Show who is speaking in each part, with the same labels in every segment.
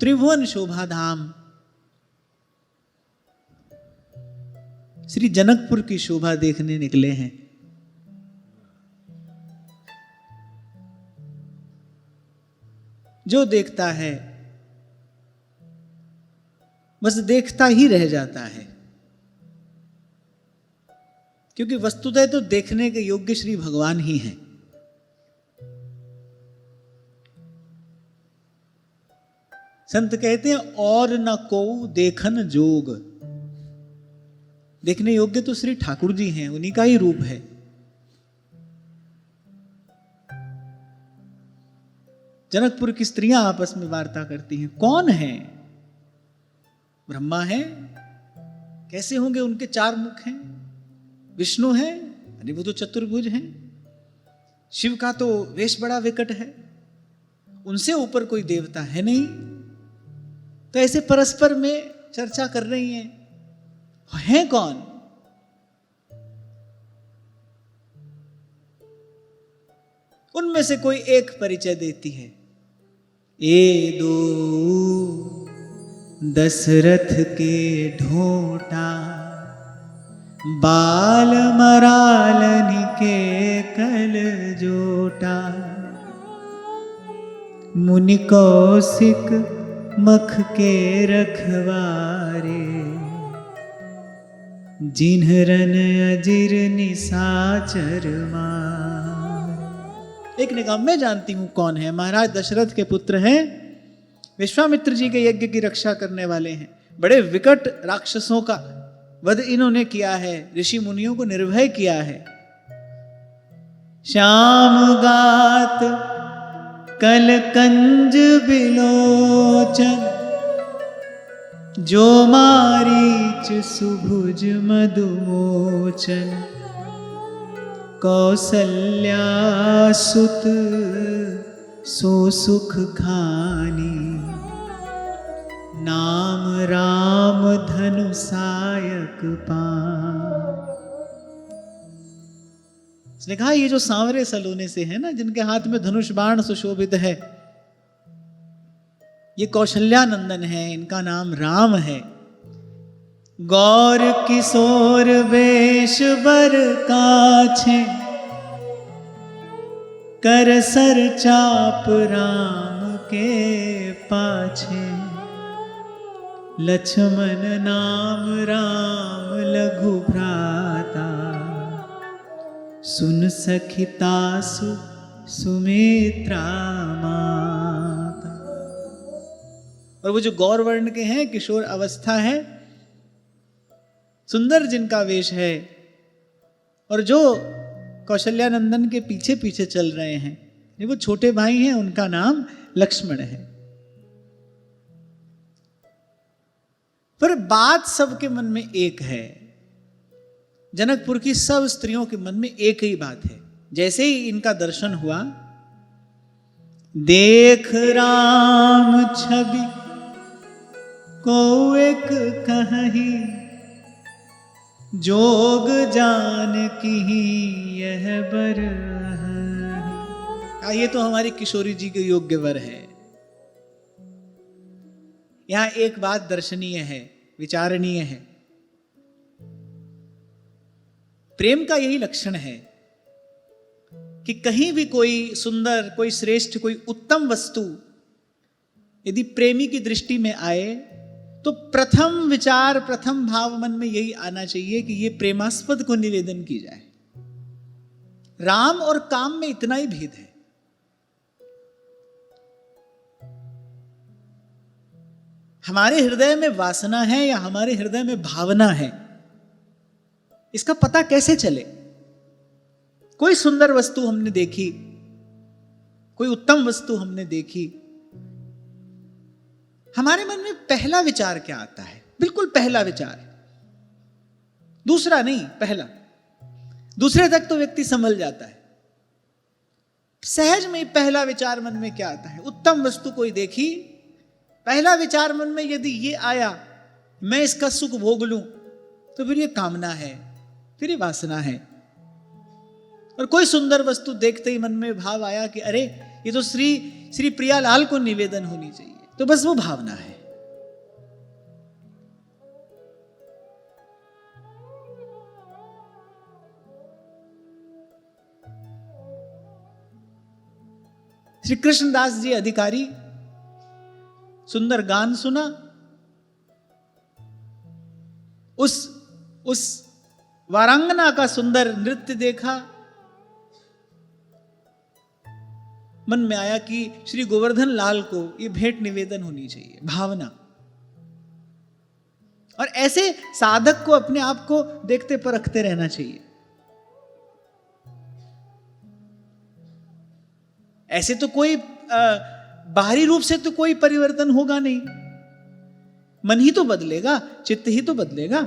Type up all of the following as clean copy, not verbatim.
Speaker 1: त्रिभुवन शोभा धाम, श्री जनकपुर की शोभा देखने निकले हैं। जो देखता है बस देखता ही रह जाता है, क्योंकि वस्तुतः तो देखने के योग्य श्री भगवान ही हैं। संत कहते हैं और न को देखन जोग, देखने योग्य तो श्री ठाकुर जी हैं, उन्हीं का ही रूप है। जनकपुर की स्त्रियां आपस में वार्ता करती हैं, कौन है? ब्रह्मा है? कैसे होंगे? उनके 4 मुख हैं। विष्णु है? अरे वो तो चतुर्भुज हैं। शिव का तो वेश बड़ा विकट है, उनसे ऊपर कोई देवता है नहीं। तो ऐसे परस्पर में चर्चा कर रही हैं, हैं कौन? उनमें से कोई एक परिचय देती है, ए दो दशरथ के ढोटा, बाल मरालन के कल जोटा, मुनि कौशिक मख के रखवारे, जिन्हरन अजिर निशाचर मार। एक ने कहा मैं जानती हूं कौन है, महाराज दशरथ के पुत्र हैं, विश्वामित्र जी के यज्ञ की रक्षा करने वाले हैं। बड़े विकट राक्षसों का वध इन्होंने किया है, ऋषि मुनियों को निर्भय किया है। श्याम गात कल कंज बिलोचन, जो मारीच सुभुज मधुमोचन, कौसल्या सुत सो सुख खानी, नाम राम धनु सायक पान। उसने कहा ये जो सांवरे सलोने से है ना, जिनके हाथ में धनुष बाण सुशोभित है, ये कौशल्यानंदन है, इनका नाम राम है। गौर किशोर वेश बर काछे, कर सर चाप राम के पाछे, लक्ष्मण नाम राम लघु भ्राता, सुन सखिता सुमित्रा माता। और वो जो गौर वर्ण के हैं, किशोर अवस्था है, सुंदर जिनका वेश है, और जो कौशल्यानंदन के पीछे पीछे चल रहे हैं, ये वो छोटे भाई हैं, उनका नाम लक्ष्मण है। पर बात सबके मन में एक है, जनकपुर की सब स्त्रियों के मन में एक ही बात है। जैसे ही इनका दर्शन हुआ, देख राम छवि को एक कहीं, जोग जान की यह बर। ये तो हमारी किशोरी जी के योग्य वर है। यहां एक बात दर्शनीय है, विचारणीय है। प्रेम का यही लक्षण है कि कहीं भी कोई सुंदर, कोई श्रेष्ठ, कोई उत्तम वस्तु यदि प्रेमी की दृष्टि में आए, तो प्रथम विचार, प्रथम भाव मन में यही आना चाहिए कि यह प्रेमास्पद को निवेदन की जाए। राम और काम में इतना ही भेद है। हमारे हृदय में वासना है या हमारे हृदय में भावना है, इसका पता कैसे चले? कोई सुंदर वस्तु हमने देखी, कोई उत्तम वस्तु हमने देखी, हमारे मन में पहला विचार क्या आता है? बिल्कुल पहला विचार, दूसरा नहीं, पहला। दूसरे तक तो व्यक्ति संभल जाता है। सहज में पहला विचार मन में क्या आता है? उत्तम वस्तु कोई देखी, पहला विचार मन में यदि ये आया, मैं इसका सुख भोग लूं, तो फिर ये कामना है, फिर ये वासना है। और कोई सुंदर वस्तु देखते ही मन में भाव आया कि अरे ये तो श्री प्रियालाल को निवेदन होनी चाहिए, तो बस वो भावना है। श्री कृष्णदास जी अधिकारी सुंदर गान सुना, उस वारांगना का सुंदर नृत्य देखा, मन में आया कि श्री गोवर्धन लाल को ये भेंट निवेदन होनी चाहिए, भावना। और ऐसे साधक को अपने आप को देखते परखते रहना चाहिए। ऐसे तो कोई बाहरी रूप से तो कोई परिवर्तन होगा नहीं, मन ही तो बदलेगा, चित्त ही तो बदलेगा,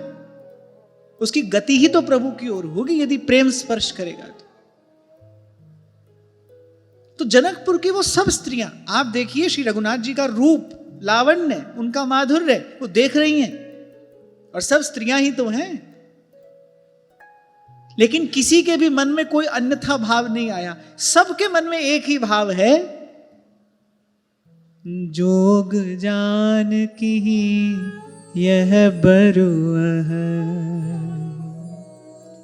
Speaker 1: उसकी गति ही तो प्रभु की ओर होगी यदि प्रेम स्पर्श करेगा तो जनकपुर की वो सब स्त्रियां, आप देखिए श्री रघुनाथ जी का रूप, लावण्य, उनका माधुर्य वो देख रही हैं, और सब स्त्रियां ही तो हैं, लेकिन किसी के भी मन में कोई अन्यथा भाव नहीं आया। सबके मन में एक ही भाव है, जोग जान की यह बरुअह।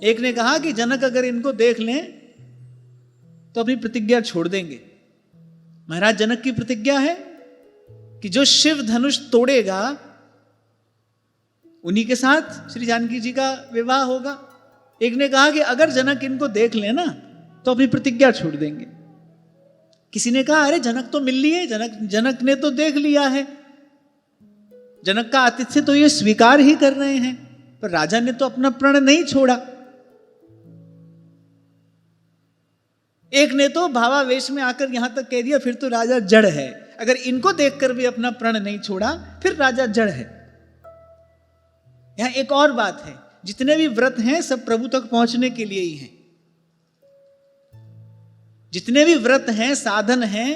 Speaker 1: एक ने कहा कि जनक अगर इनको देख लें तो अपनी प्रतिज्ञा छोड़ देंगे। महाराज जनक की प्रतिज्ञा है कि जो शिव धनुष तोड़ेगा उन्हीं के साथ श्री जानकी जी का विवाह होगा। एक ने कहा कि अगर जनक इनको देख लेना तो अपनी प्रतिज्ञा छोड़ देंगे। किसी ने कहा अरे जनक तो मिल लिए, जनक ने तो देख लिया है, जनक का आतिथ्य तो ये स्वीकार ही कर रहे हैं, पर राजा ने तो अपना प्रण नहीं छोड़ा। एक ने तो भावावेश में आकर यहां तक कह दिया फिर तो राजा जड़ है, अगर इनको देखकर भी अपना प्रण नहीं छोड़ा फिर राजा जड़ है। यहां एक और बात है, जितने भी व्रत हैं सब प्रभु तक पहुंचने के लिए ही हैं। जितने भी व्रत हैं, साधन हैं,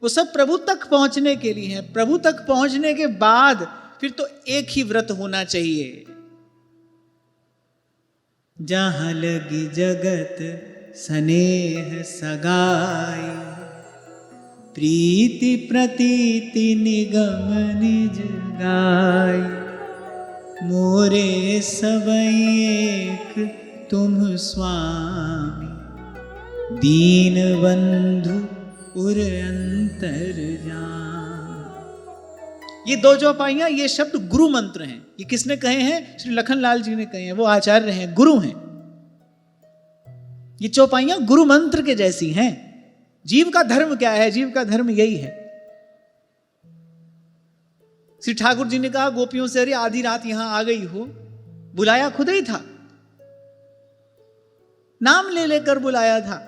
Speaker 1: वो सब प्रभु तक पहुंचने के लिए हैं। प्रभु तक पहुंचने के बाद फिर तो एक ही व्रत होना चाहिए, जहां लगी जगत स्नेह सगाई, प्रीति प्रतीति निगम निज गाई, मोरे सबई एक तुम स्वामी, दीन बंधु उर अंतर जान। ये दो चौपाइयां, ये शब्द गुरु मंत्र हैं। ये किसने कहे हैं? श्री लखनलाल जी ने कहे हैं, वो आचार्य हैं, गुरु हैं। ये चौपाइयां गुरु मंत्र के जैसी हैं। जीव का धर्म क्या है? जीव का धर्म यही है। श्री ठाकुर जी ने कहा गोपियों से, अरे आधी रात यहां आ गई हो, बुलाया खुद ही था, नाम ले लेकर बुलाया था,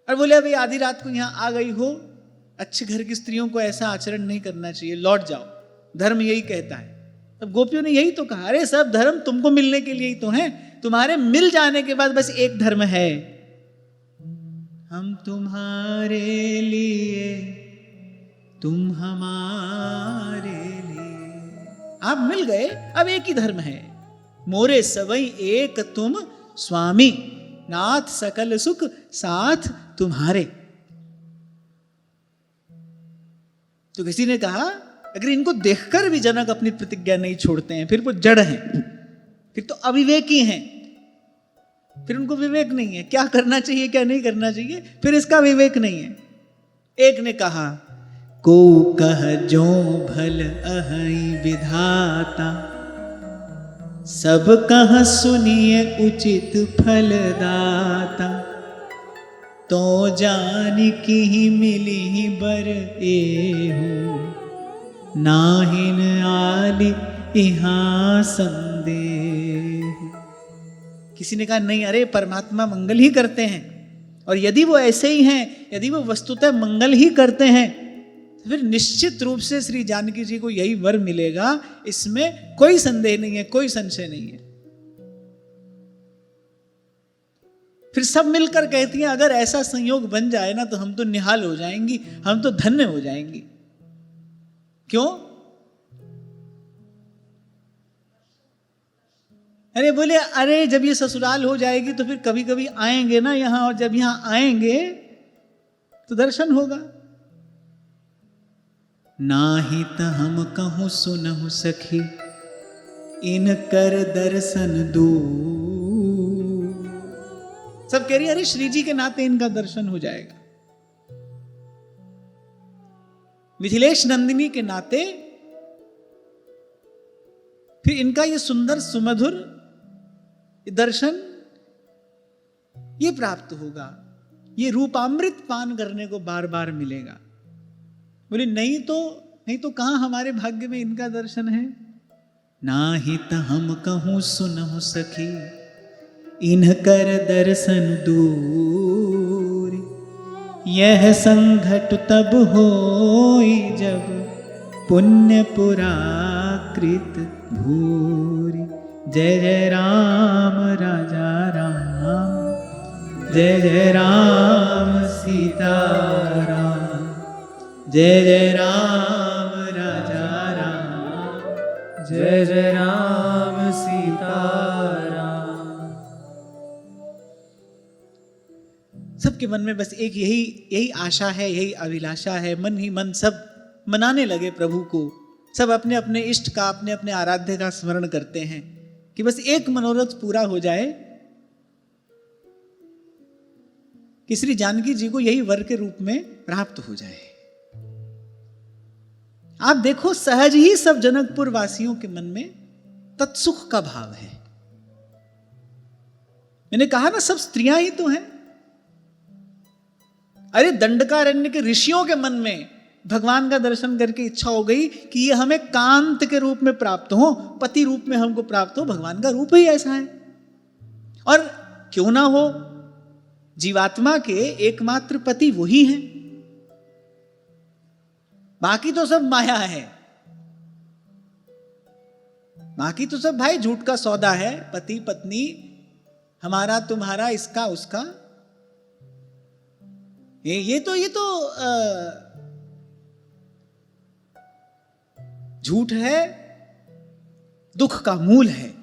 Speaker 1: और बोले अभी आधी रात को यहां आ गई हो, अच्छे घर की स्त्रियों को ऐसा आचरण नहीं करना चाहिए, लौट जाओ, धर्म यही कहता है। तब गोपियों ने यही तो कहा, अरे सब धर्म तुमको मिलने के लिए ही तो है, तुम्हारे मिल जाने के बाद बस एक धर्म है, हम तुम्हारे लिए तुम हमारे लिए। आप मिल गए, अब एक ही धर्म है, मोरे सवई एक तुम स्वामी, नाथ सकल सुख साथ तुम्हारे। तो किसी ने कहा अगर इनको देखकर भी जनक अपनी प्रतिज्ञा नहीं छोड़ते हैं फिर वो जड़ हैं, फिर तो अविवेकी हैं, फिर उनको विवेक नहीं है, क्या करना चाहिए क्या नहीं करना चाहिए, फिर इसका विवेक नहीं है। एक ने कहा को कह जो भल अहै विधाता, सब कह सुनिए उचित फलदाता, तो जान की ही मिली ही बर एहू, नाहिन आली इहाँ संदेह। किसी ने कहा नहीं, अरे परमात्मा मंगल ही करते हैं, और यदि वो ऐसे ही हैं, यदि वो वस्तुतः मंगल ही करते हैं, तो फिर निश्चित रूप से श्री जानकी जी को यही वर मिलेगा, इसमें कोई संदेह नहीं है, कोई संशय नहीं है। फिर सब मिलकर कहती हैं अगर ऐसा संयोग बन जाए ना तो हम तो निहाल हो जाएंगी, हम तो धन्य हो जाएंगी। क्यों? अरे बोले अरे जब ये ससुराल हो जाएगी तो फिर कभी कभी आएंगे ना यहां, और जब यहां आएंगे तो दर्शन होगा। नाही त हम कहूँ सुनहु सखी, इन कर दर्शन दो। सब कह रही अरे श्री जी के नाते इनका दर्शन हो जाएगा, मिथिलेश नंदिनी के नाते फिर इनका ये सुंदर सुमधुर दर्शन ये प्राप्त होगा, ये रूपामृत पान करने को बार बार मिलेगा। बोले नहीं तो कहां हमारे भाग्य में इनका दर्शन है। नाही त हम कहूँ सुनहु सखी, इनकर दर्शन दूर। यह संघट तब होई जब पुण्य पुराकृत भूरि। जय जय राम राजा राम, जय जय राम सीता राम, जय जय राम राजा राम,
Speaker 2: जय जय राम सीता राम।
Speaker 1: सबके मन में बस एक यही आशा है, यही अभिलाषा है। मन ही मन सब मनाने लगे प्रभु को, सब अपने अपने इष्ट का, अपने अपने आराध्य का स्मरण करते हैं कि बस एक मनोरथ पूरा हो जाए कि श्री जानकी जी को यही वर के रूप में प्राप्त हो जाए। आप देखो सहज ही सब जनकपुर वासियों के मन में तत्सुख का भाव है। मैंने कहा ना सब स्त्रियां ही तो हैं। अरे दंडकारण्य के ऋषियों के मन में भगवान का दर्शन करके इच्छा हो गई कि ये हमें कांत के रूप में प्राप्त हो, पति रूप में हमको प्राप्त हो। भगवान का रूप ही ऐसा है। और क्यों ना हो, जीवात्मा के एकमात्र पति वही हैं, बाकी तो सब माया है, बाकी तो सब भाई झूठ का सौदा है। पति पत्नी, हमारा तुम्हारा, इसका उसका, ये तो झूठ है, दुख का मूल है।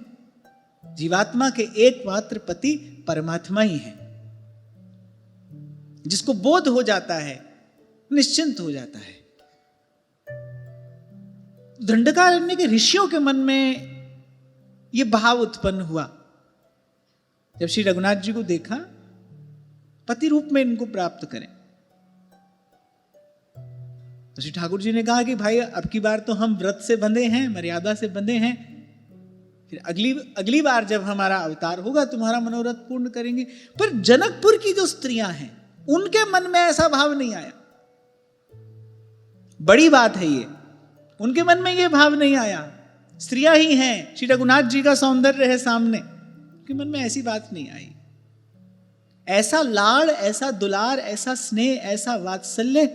Speaker 1: जीवात्मा के एकमात्र पति परमात्मा ही है। जिसको बोध हो जाता है निश्चिंत हो जाता है। दंडकारण्य के ऋषियों के मन में यह भाव उत्पन्न हुआ जब श्री रघुनाथ जी को देखा पति रूप में इनको प्राप्त करें। तो श्री ठाकुर जी ने कहा कि भाई अब की बार तो हम व्रत से बंधे हैं, मर्यादा से बंधे हैं, फिर अगली बार जब हमारा अवतार होगा तुम्हारा मनोरथ पूर्ण करेंगे। पर जनकपुर की जो स्त्रियां हैं उनके मन में ऐसा भाव नहीं आया। बड़ी बात है ये, उनके मन में ये भाव नहीं आया। स्त्रियां ही हैं, श्री रघुनाथ जी का सौंदर्य है सामने, उनके मन में ऐसी बात नहीं आई। ऐसा लाड़, ऐसा दुलार, ऐसा स्नेह, ऐसा वात्सल्य,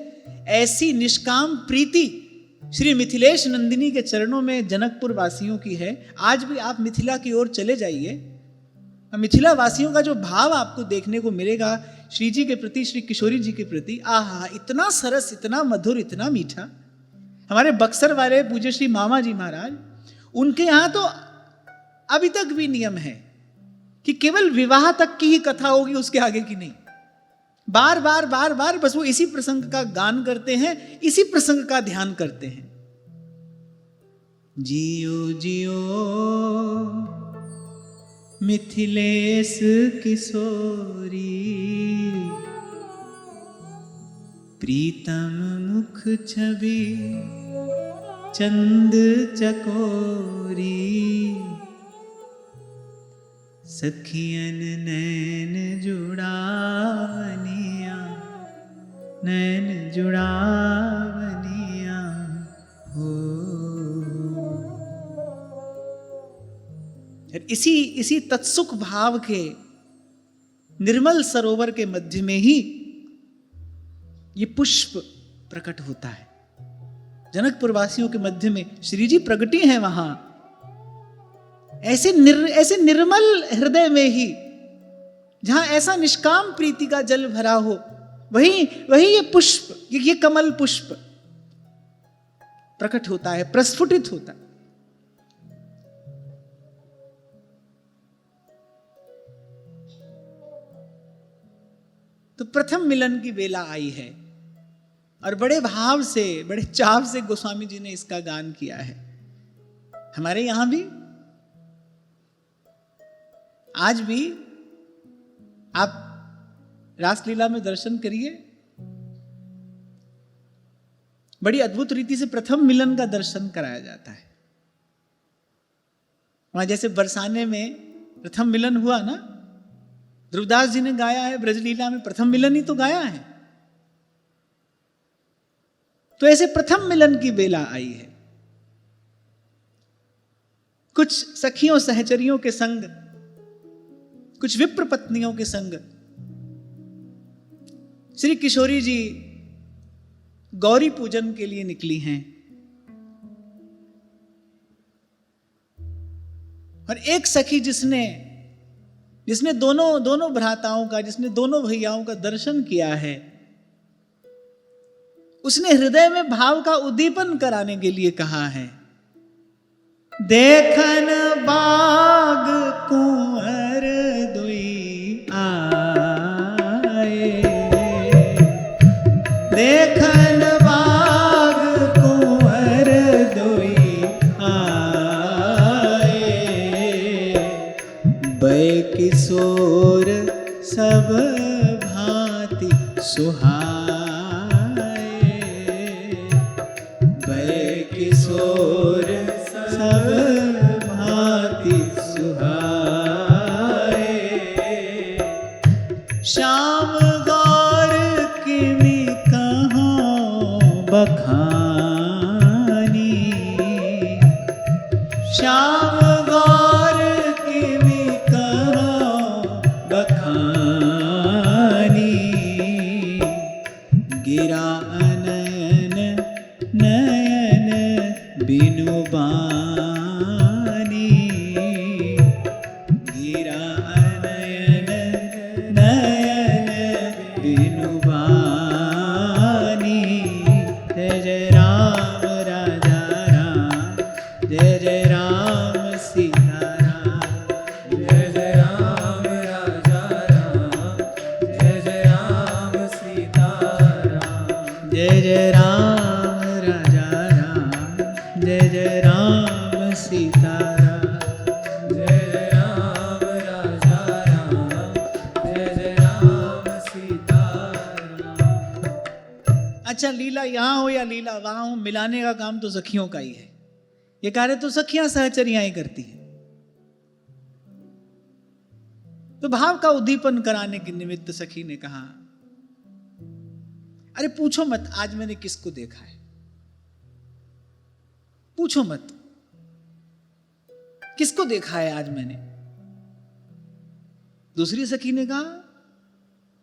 Speaker 1: ऐसी निष्काम प्रीति श्री मिथिलेश नंदिनी के चरणों में जनकपुर वासियों की है। आज भी आप मिथिला की ओर चले जाइए, मिथिला वासियों का जो भाव आपको देखने को मिलेगा श्री जी के प्रति, श्री किशोरी जी के प्रति, आहा इतना सरस, इतना मधुर, इतना मीठा। हमारे बक्सर वाले पूज्य श्री मामा जी महाराज, उनके यहां तो अभी तक भी नियम है कि केवल विवाह तक की ही कथा होगी, उसके आगे की नहीं। बार बार बार बार बस वो इसी प्रसंग का गान करते हैं, इसी प्रसंग का ध्यान करते हैं। जियो जियो मिथिलेश किशोरी, प्रीतम मुख छवि चंद चकोरी, सखियन नैन जुड़ावनिया, नैन जुड़ावनिया हो। इसी तत्सुख भाव के निर्मल सरोवर के मध्य में ही ये पुष्प प्रकट होता है। जनकपुर वासियों के मध्य में श्री जी प्रगटी हैं वहां, ऐसे निर्मल हृदय में ही, जहां ऐसा निष्काम प्रीति का जल भरा हो, वही ये पुष्प, ये कमल पुष्प प्रकट होता है, प्रस्फुटित होता है। तो प्रथम मिलन की बेला आई है और बड़े भाव से, बड़े चाव से गोस्वामी जी ने इसका गान किया है। हमारे यहां भी आज भी आप रासलीला में दर्शन करिए, बड़ी अद्भुत रीति से प्रथम मिलन का दर्शन कराया जाता है। वहां जैसे बरसाने में प्रथम मिलन हुआ ना, ध्रुवदास जी ने गाया है ब्रजलीला में, प्रथम मिलन ही तो गाया है। तो ऐसे प्रथम मिलन की बेला आई है। कुछ सखियों सहचरियों के संग, कुछ विप्र पत्नियों के संग श्री किशोरी जी गौरी पूजन के लिए निकली हैं। और एक सखी जिसने दोनों भ्राताओं का, जिसने दोनों भैयाओं का दर्शन किया है, उसने हृदय में भाव का उद्दीपन कराने के लिए कहा है, देखन बाग कुंवर दुई आए, देखन बाग कुंवर दुई आए, बै किशोर सब भांति सुहाए, बै किशोर सब भांति सुहाए, श्याम गौर किमि कहाँ बखानी, श्याम गौर किमि कहाँ बखानी, गिरा अनयन नयन बिनु बानी, गिरा अनयन नयन बिनु बानी, जय जय राम राजा राम, जय जय राम सीता राम,
Speaker 2: जय जय राम राजा राम, जय जय राम सीता राम,
Speaker 1: जय जय राम राजा राम, जय जय राम सीता राम।
Speaker 2: जय जय राम राजा राम, जय जय राम सीता राम।
Speaker 1: अच्छा, लीला यहां हो या लीला वहां हो, मिलाने का काम तो सखियों का ही है। ये कार्य तो सखियां सहचरियां ही करती हैं। तो भाव का उद्दीपन कराने के निमित्त सखी ने कहा, अरे पूछो मत आज मैंने किसको देखा है, पूछो मत किसको देखा है आज मैंने। दूसरी सखी ने कहा,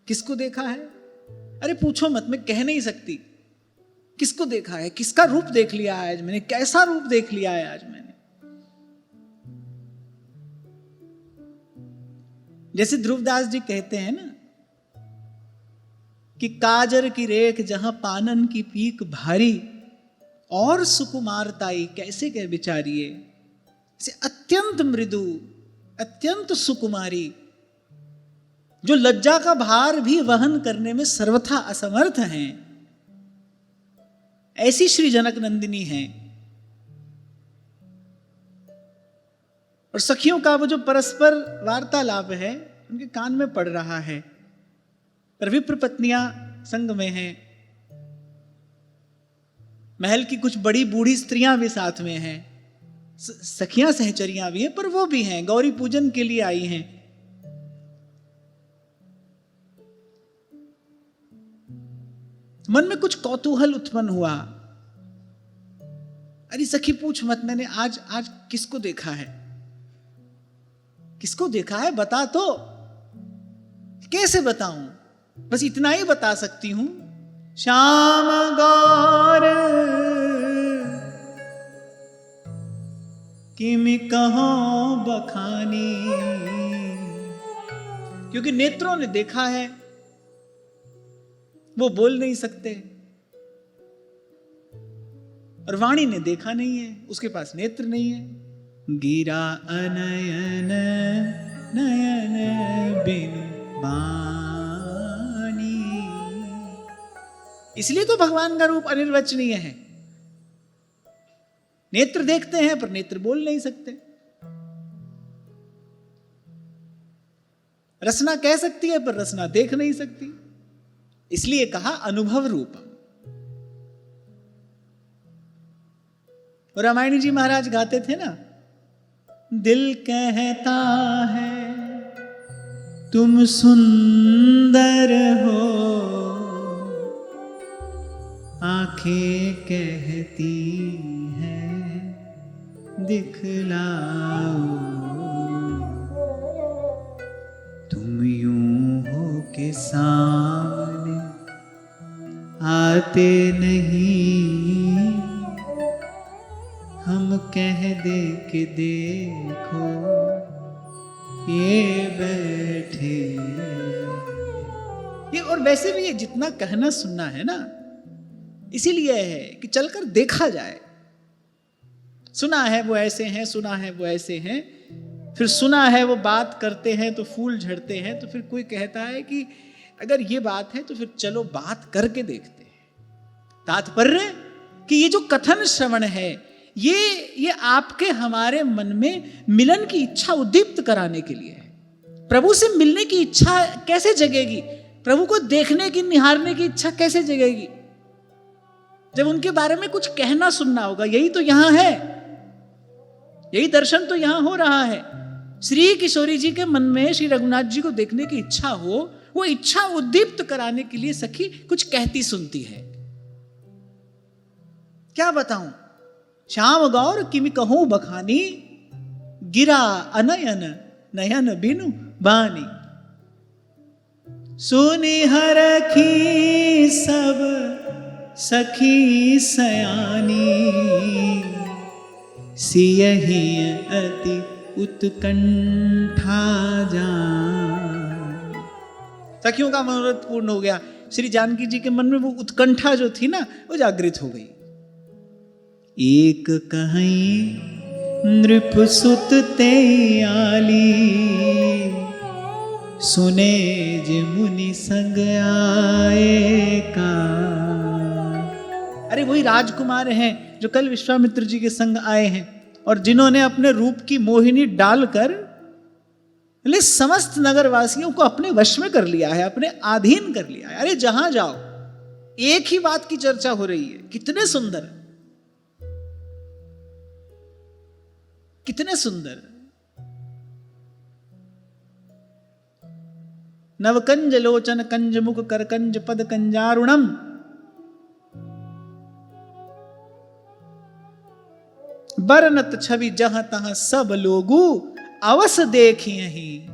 Speaker 1: किसको देखा है? अरे पूछो मत, मैं कह नहीं सकती किसको देखा है, किसका रूप देख लिया है आज मैंने, कैसा रूप देख लिया है आज मैंने। जैसे ध्रुवदास जी कहते हैं ना कि काजर की रेख जहां पानन की पीक भारी, और सुकुमारताई कैसे कह बिचारिए, से अत्यंत मृदु, अत्यंत सुकुमारी, जो लज्जा का भार भी वहन करने में सर्वथा असमर्थ हैं, ऐसी श्री जनक नंदिनी हैं। और सखियों का वो जो परस्पर वार्तालाप है उनके कान में पड़ रहा है। पर विप्र पत्नियां संग में हैं, महल की कुछ बड़ी बूढ़ी स्त्रियां भी साथ में हैं, सखियां सहचरियां भी हैं, पर वो भी हैं, गौरी पूजन के लिए आई हैं। मन में कुछ कौतूहल उत्पन्न हुआ, अरे सखी पूछ मत, मैंने आज किसको देखा है, किसको देखा है बता तो। कैसे बताऊं, बस इतना ही बता सकती हूं, श्याम गौर किमि कहाँ बखानी, क्योंकि नेत्रों ने देखा है, वो बोल नहीं सकते, और वाणी ने देखा नहीं है, उसके पास नेत्र नहीं है। गिरा अनयन नयन बिन बानी, इसलिए तो भगवान का रूप अनिर्वचनीय है। नेत्र देखते हैं पर नेत्र बोल नहीं सकते, रसना कह सकती है पर रसना देख नहीं सकती, इसलिए कहा अनुभव रूपम। और रामायणी जी महाराज गाते थे ना, दिल कहता है तुम सुंदर हो, आंखें कहती हैं दिखलाओ, तुम यूं हो के सामने आते नहीं, हम कह दे के देखो ये बैठे। ये और वैसे भी ये जितना कहना सुनना है ना, इसीलिए है कि चलकर देखा जाए। सुना है वो ऐसे हैं, सुना है वो ऐसे हैं, फिर सुना है वो बात करते हैं तो फूल झड़ते हैं, तो फिर कोई कहता है कि अगर ये बात है तो फिर चलो बात करके देखते हैं। तात्पर्य कि ये जो कथन श्रवण है, ये आपके हमारे मन में मिलन की इच्छा उद्दीप्त कराने के लिए है। प्रभु से मिलने की इच्छा कैसे जगेगी, प्रभु को देखने की, निहारने की इच्छा कैसे जगेगी, जब उनके बारे में कुछ कहना सुनना होगा। यही तो यहां है, यही दर्शन तो यहां हो रहा है। श्री किशोरी जी के मन में श्री रघुनाथ जी को देखने की इच्छा हो, वो इच्छा उद्दीप्त कराने के लिए सखी कुछ कहती सुनती है। क्या बताऊं, श्याम गौर किमि कहूं बखानी, गिरा अनयन नयन बिनु बानी, सुनि हरखी सब सखी सयानी, सियहि अति उत्कंठा जान। सखियों का मनोरथ पूर्ण हो गया। श्री जानकी जी के मन में वो उत्कंठा जो थी ना, वो जागृत हो गई। एक कहीं नृप सुत ते आली, सुने जे मुनि संग आए का। अरे वही राजकुमार हैं जो कल विश्वामित्र जी के संग आए हैं और जिन्होंने अपने रूप की मोहिनी डालकर समस्त नगरवासियों को अपने वश में कर लिया है, अपने अधीन कर लिया है। अरे जहां जाओ एक ही बात की चर्चा हो रही है, कितने सुंदर, कितने सुंदर। नवकंज लोचन कंज मुख करकंज पद कंजारुणम, बरनत छवि जहां तहां सब लोगू, अवस देखियहि।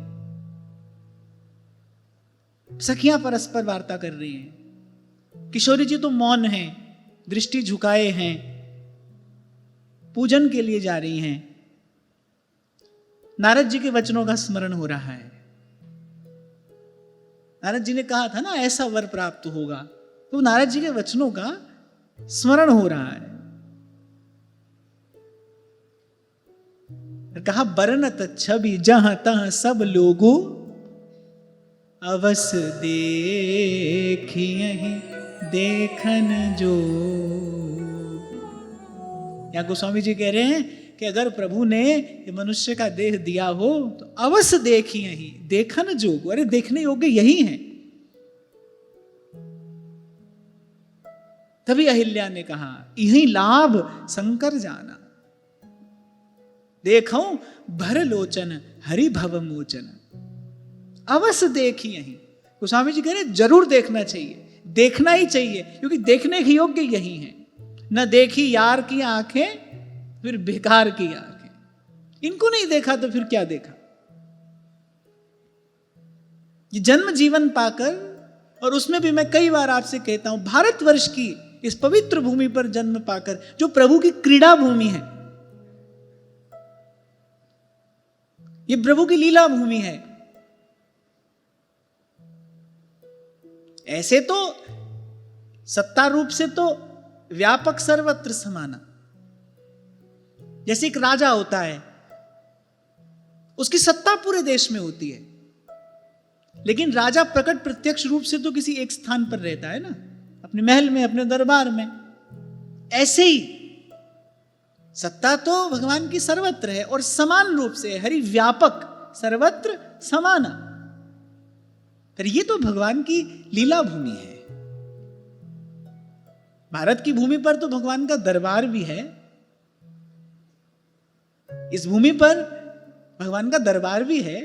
Speaker 1: सखियां परस्पर वार्ता कर रही हैं। किशोरी जी तो मौन हैं, दृष्टि झुकाए हैं, पूजन के लिए जा रही हैं। नारद जी के वचनों का स्मरण हो रहा है। नारद जी ने कहा था ना ऐसा वर प्राप्त होगा, तो नारद जी के वचनों का स्मरण हो रहा है। कहा बरनत छवि जहां तहां सब लोगो, अवस देखियहि देखन जो। यहां गोस्वामी जी कह रहे हैं कि अगर प्रभु ने ये मनुष्य का देह दिया हो तो अवश्य देखियहि देखन जोग। अरे देखने योग्य यही है। तभी अहिल्या ने कहा यही लाभ शंकर जाना, देखो भर लोचन हरि भव मोचन, अवश्य देखियहि। गोस्वामी जी कह रहे जरूर देखना चाहिए, देखना ही चाहिए, क्योंकि देखने के योग्य यही है। न देखी यार की आंखें फिर बेकार की आंखें, इनको नहीं देखा तो फिर क्या देखा। ये जन्म जीवन पाकर, और उसमें भी मैं कई बार आपसे कहता हूं, भारतवर्ष की इस पवित्र भूमि पर जन्म पाकर, जो प्रभु की क्रीड़ा भूमि है, ये प्रभु की लीला भूमि है। ऐसे तो सत्ता रूप से तो व्यापक सर्वत्र समाना, जैसे एक राजा होता है, उसकी सत्ता पूरे देश में होती है, लेकिन राजा प्रकट प्रत्यक्ष रूप से तो किसी एक स्थान पर रहता है ना, अपने महल में, अपने दरबार में। ऐसे ही सत्ता तो भगवान की सर्वत्र है और समान रूप से हरि व्यापक सर्वत्र समाना। पर ये तो भगवान की लीला भूमि है। भारत की भूमि पर तो भगवान का दरबार भी है, इस भूमि पर भगवान का दरबार भी है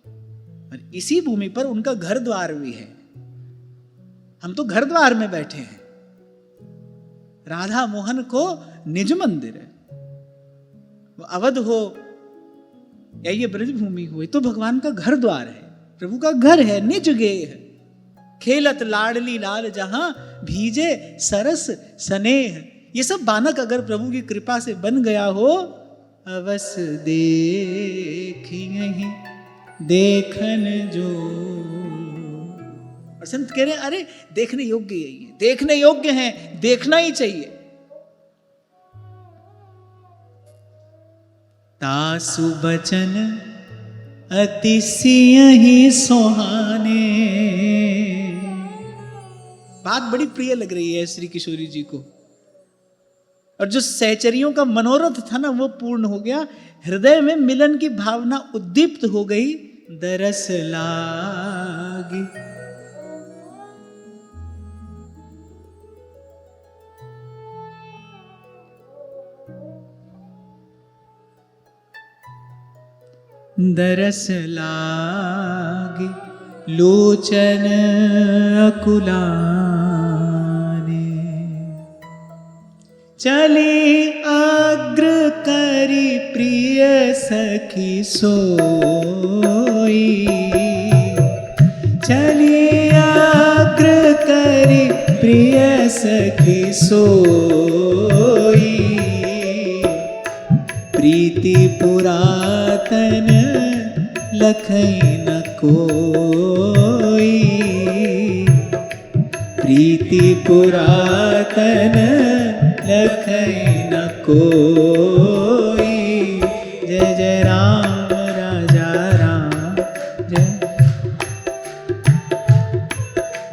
Speaker 1: और इसी भूमि पर उनका घर द्वार भी है। हम तो घर द्वार में बैठे हैं। राधा मोहन को निज मंदिर है, वो अवध हो या ये ब्रज भूमि हो, ये तो भगवान का घर द्वार है, प्रभु का घर है, निज गेह। खेलत लाडली लाल जहां भीजे सरस स्नेह। ये सब बानक अगर प्रभु की कृपा से बन गया हो, अवस देखिए देखन जो। और संत कह रहे हैं अरे देखने योग्य यही है, देखने योग्य है, देखना ही चाहिए। तासु बचन अति सियहि सुहाने। बात बड़ी प्रिय लग रही है श्री किशोरी जी को, और जो सहचरियों का मनोरथ था ना वो पूर्ण हो गया। हृदय में मिलन की भावना उद्दीप्त हो गई। दरस लागी दरस लागी लोचन अकुलाने। चले अग्र करी प्रिय सखी सोई। चले अग्र करी प्रिय सखी सोई। प्रीति पुरातन लखई न कोई। प्रीति पुरातन लखई न कोई। जय जय राम राजा राम जय।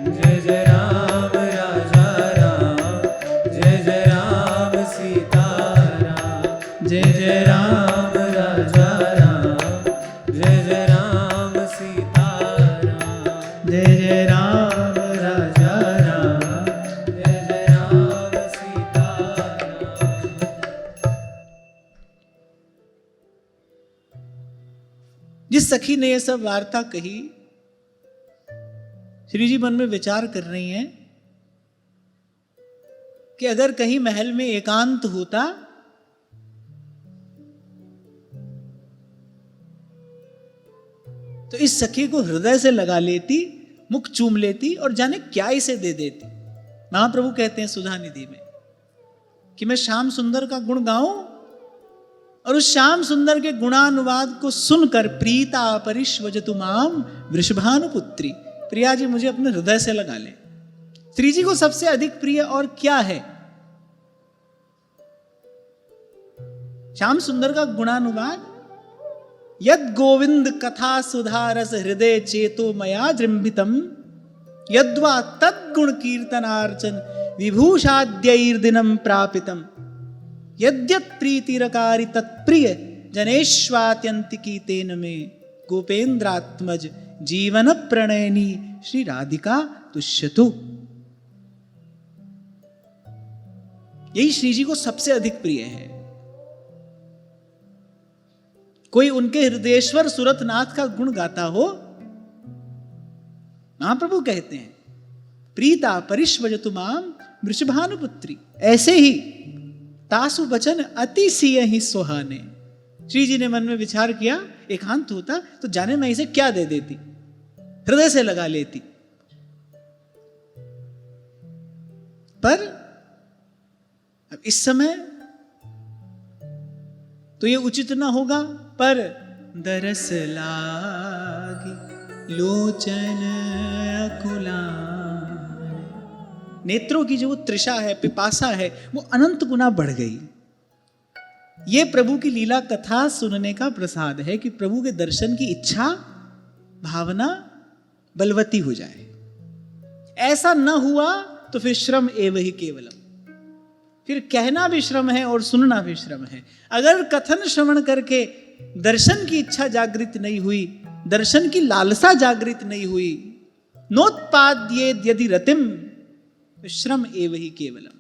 Speaker 2: जय जय राम राजा राम, जय जय राम सीता राम।
Speaker 1: जय जय
Speaker 2: राम राजा राम, जय जय राम सीता राम।
Speaker 1: जय जय राम राजा राम।
Speaker 2: जय जय राम सीता राम।
Speaker 1: जिस सखी ने यह सब वार्ता कही, श्री जी मन में विचार कर रही हैं कि अगर कहीं महल में एकांत होता तो इस सखी को हृदय से लगा लेती, मुख चूम लेती और जाने क्या इसे दे देती। महाप्रभु कहते हैं सुधा निधि में कि मैं श्याम सुंदर का गुण गाऊं और उस श्याम सुंदर के गुणानुवाद को सुनकर प्रीता परिष्वजतु माम वृषभानुपुत्री। प्रिया जी मुझे अपने हृदय से लगा ले। श्री जी को सबसे अधिक प्रिय और क्या है? श्याम सुंदर का गुणानुवाद। यद गोविंद कथा सुधारस हृदय चेतो मया जृंभितम। यद्वा तद्गुण कीर्तनार्चन विभूषाद्यैर्दिनं प्रापितम। यद्यत् प्रीतिरकारि तत्प्रिय जनेष्वात्यंतिकी तेन में। गोपेन्द्रात्मज जीवन प्रणयनी श्री राधिका तुष्यतु। यही श्री जी को सबसे अधिक प्रिय है। कोई उनके हृदयेश्वर सुरतनाथ का गुण गाता हो, महाप्रभु कहते हैं प्रीता परिष्वजतु माम वृषभानुपुत्री। ऐसे ही तासु वचन अति सियहि सुहाने। श्री जी ने मन में विचार किया, एकांत होता तो जाने मैं इसे क्या दे देती, हृदय से लगा लेती। पर अब इस समय तो ये उचित ना होगा। पर दरस लागी लोचन अकुलाने। नेत्रों की जो वो तृषा है, पिपासा है, वो अनंत गुना बढ़ गई। ये प्रभु की लीला कथा सुनने का प्रसाद है कि प्रभु के दर्शन की इच्छा भावना बलवती हो जाए। ऐसा न हुआ तो फिर श्रम एव ही केवलम, फिर कहना भी श्रम है और सुनना भी श्रम है। अगर कथन श्रवण करके दर्शन की इच्छा जागृत नहीं हुई, दर्शन की लालसा जागृत नहीं हुई, नोत्पाद्येद यदि रतिम, श्रम एव ही केवलम।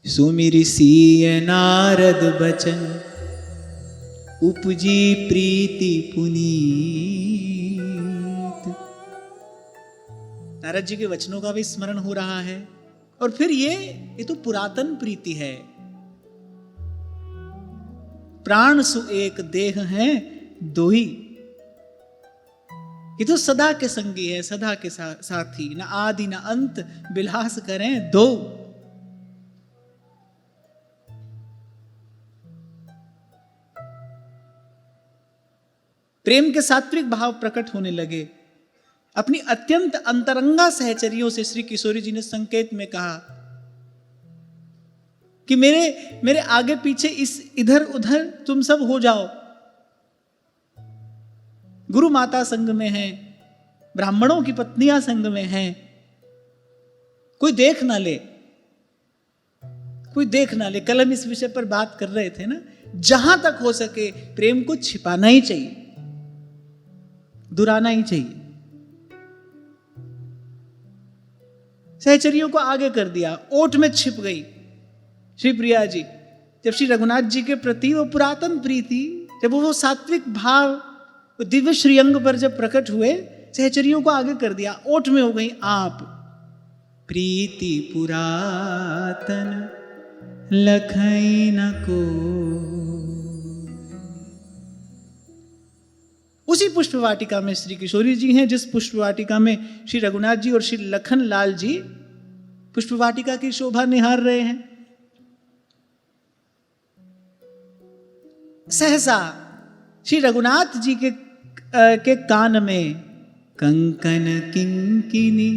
Speaker 1: सुमिरि सीय नारद बचन, उपजी प्रीति पुनीत। नारद जी के वचनों का भी स्मरण हो रहा है। और फिर ये तो पुरातन प्रीति है। प्राण सु एक देह है दोही, ये तो सदा के संगी है, सदा के साथी, न आदि न अंत बिलास करें दो। प्रेम के सात्विक भाव प्रकट होने लगे। अपनी अत्यंत अंतरंगा सहचरियों से श्री किशोरी जी ने संकेत में कहा कि मेरे आगे पीछे इस इधर उधर तुम सब हो जाओ। गुरु माता संग में हैं, ब्राह्मणों की पत्नियां संग में हैं, कोई देख ना ले, कोई देख ना ले। कल हम इस विषय पर बात कर रहे थे ना, जहां तक हो सके प्रेम को छिपाना ही चाहिए, दुराना ही चाहिए। सहचरियों को आगे कर दिया, ओट में छिप गई श्री प्रिया जी। जब श्री रघुनाथ जी के प्रति वो पुरातन प्रीति, जब वो सात्विक भाव दिव्य श्रीअंग पर जब प्रकट हुए, सहचरियों को आगे कर दिया, ओट में हो गई आप। प्रीति पुरातन लखई न को। उसी पुष्प वाटिका में श्री किशोरी जी हैं, जिस पुष्प वाटिका में श्री रघुनाथ जी और श्री लखन लाल जी पुष्प वाटिका की शोभा निहार रहे हैं। सहसा श्री रघुनाथ जी के कान में कंकन किंकिनी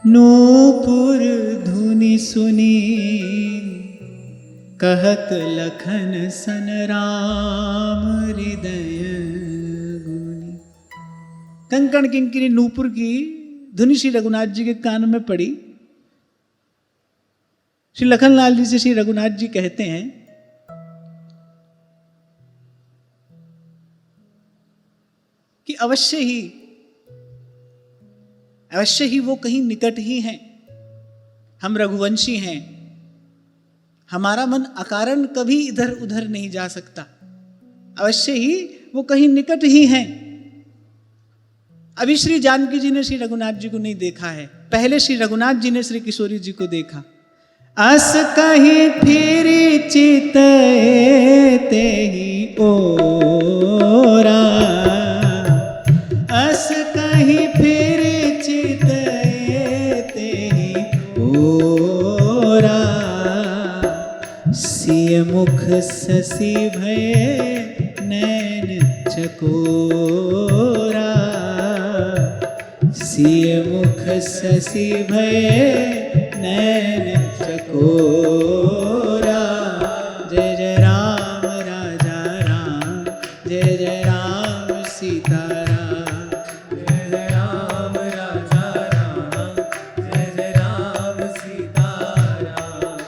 Speaker 1: नूपुर धुनि सुनी, कहत लखन सन राम हृदय गुनी। कंकण किंकिनी नूपुर की धुनि श्री रघुनाथ जी के कान में पड़ी। श्री लखन लाल जी से श्री रघुनाथ जी कहते हैं कि अवश्य ही वो कहीं निकट ही हैं। हम रघुवंशी हैं, हमारा मन अकारण कभी इधर उधर नहीं जा सकता। अवश्य ही वो कहीं निकट ही हैं। अभी श्री जानकी जी ने श्री रघुनाथ जी को नहीं देखा है, पहले श्री रघुनाथ जी ने श्री किशोरी जी को देखा। अस कहीं फिरी चित ते ही ओरा, अस कहीं फिरी चित ते ही ओरा, सिय मुख ससी भय नैन चकोरा, सिय मुख ससी भय नैन चकोरा। जय जय राम राजा राम, जय जय राम सीता राम,
Speaker 2: जय जय राम राजा राम, जय जय राम सीता राम।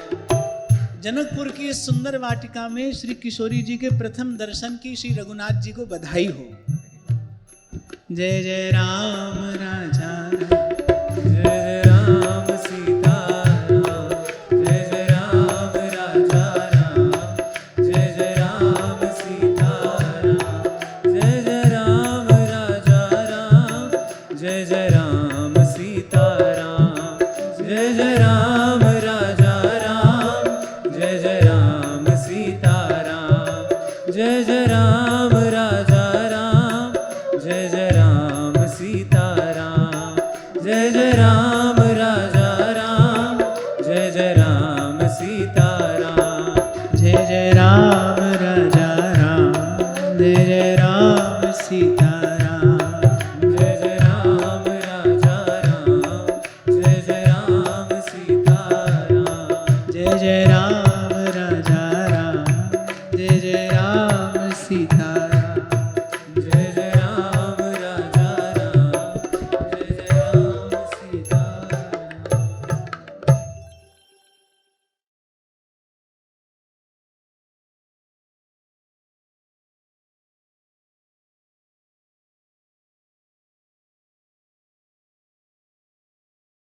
Speaker 1: जनकपुर की इस सुंदर वाटिका में श्री किशोरी जी के प्रथम दर्शन की श्री रघुनाथ जी को बधाई हो। जय जय राम राजा राम,
Speaker 2: जय जय राम सीता राम, जय जय राम राजा राम, जय जय राम सीता राम, जय जय राम राजा राम, जय जय राम सीता राम, जय जय राम राजा राम, जय जय राम सीता राम, जय जय राम राजा राम, जय जय राम सीता राम, जय जय राम राजा राम, जय जय राम